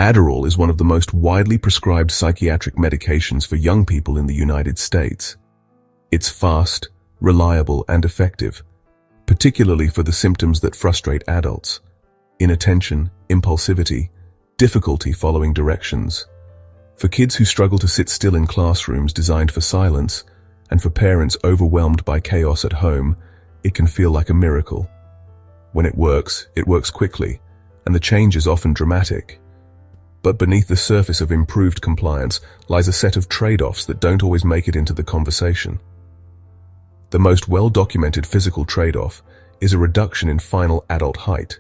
Adderall is one of the most widely prescribed psychiatric medications for young people in the United States. It's fast, reliable, and effective, particularly for the symptoms that frustrate adults: inattention, impulsivity, difficulty following directions. For kids who struggle to sit still in classrooms designed for silence, and for parents overwhelmed by chaos at home, it can feel like a miracle. When it works quickly, and the change is often dramatic. But beneath the surface of improved compliance lies a set of trade-offs that don't always make it into the conversation. The most well-documented physical trade-off is a reduction in final adult height.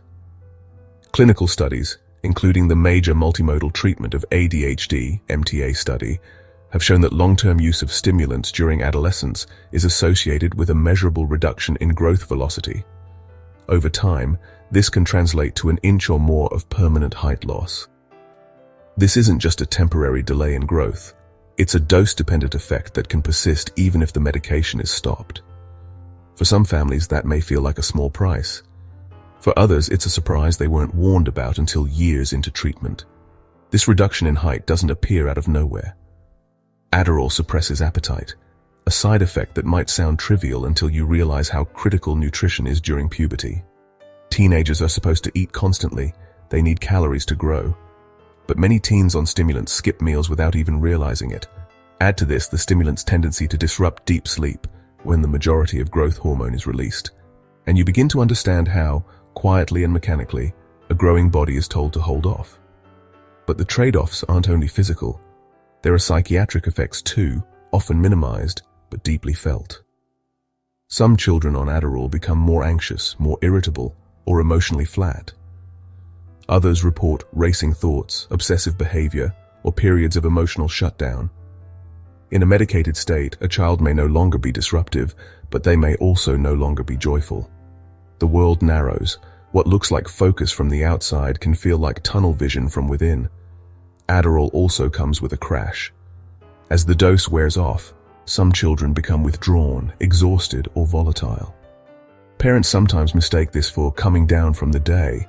Clinical studies, including the major multimodal treatment of ADHD (MTA) study, have shown that long-term use of stimulants during adolescence is associated with a measurable reduction in growth velocity. Over time, this can translate to an inch or more of permanent height loss. This isn't just a temporary delay in growth. It's a dose-dependent effect that can persist even if the medication is stopped. For some families, that may feel like a small price. For others, it's a surprise they weren't warned about until years into treatment. This reduction in height doesn't appear out of nowhere. Adderall suppresses appetite, a side effect that might sound trivial until you realize how critical nutrition is during puberty. Teenagers are supposed to eat constantly. They need calories to grow. But many teens on stimulants skip meals without even realizing it. Add to this the stimulant's tendency to disrupt deep sleep when the majority of growth hormone is released, and you begin to understand how, quietly and mechanically, a growing body is told to hold off. But the trade-offs aren't only physical. There are psychiatric effects too, often minimized, but deeply felt. Some children on Adderall become more anxious, more irritable, or emotionally flat. Others report racing thoughts, obsessive behavior, or periods of emotional shutdown. In a medicated state, a child may no longer be disruptive, but they may also no longer be joyful. The world narrows. What looks like focus from the outside can feel like tunnel vision from within. Adderall also comes with a crash. As the dose wears off, some children become withdrawn, exhausted, or volatile. Parents sometimes mistake this for coming down from the day,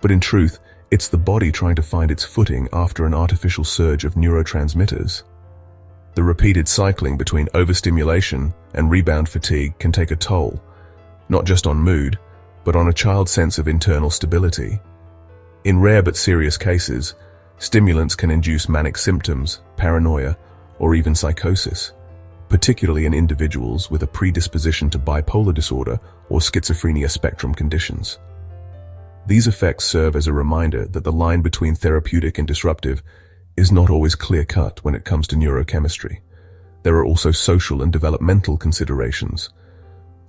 but in truth, it's the body trying to find its footing after an artificial surge of neurotransmitters. The repeated cycling between overstimulation and rebound fatigue can take a toll, not just on mood, but on a child's sense of internal stability. In rare but serious cases, stimulants can induce manic symptoms, paranoia, or even psychosis, particularly in individuals with a predisposition to bipolar disorder or schizophrenia spectrum conditions. These effects serve as a reminder that the line between therapeutic and disruptive is not always clear-cut when it comes to neurochemistry. There are also social and developmental considerations.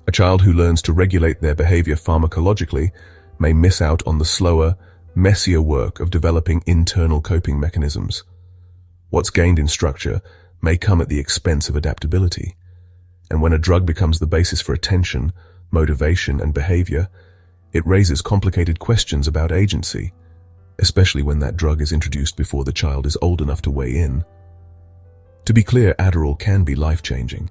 A child who learns to regulate their behavior pharmacologically may miss out on the slower, messier work of developing internal coping mechanisms. What's gained in structure may come at the expense of adaptability. And when a drug becomes the basis for attention, motivation, and behavior, it raises complicated questions about agency, especially when that drug is introduced before the child is old enough to weigh in. To be clear, Adderall can be life-changing,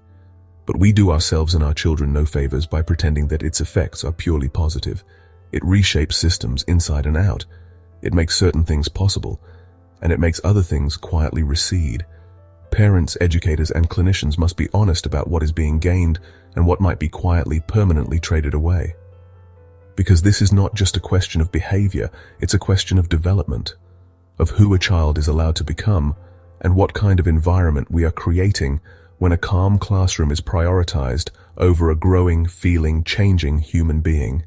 but we do ourselves and our children no favors by pretending that its effects are purely positive. It reshapes systems inside and out. It makes certain things possible, and it makes other things quietly recede. Parents, educators, and clinicians must be honest about what is being gained and what might be quietly, permanently traded away. Because this is not just a question of behavior, it's a question of development, of who a child is allowed to become, and what kind of environment we are creating when a calm classroom is prioritized over a growing, feeling, changing human being.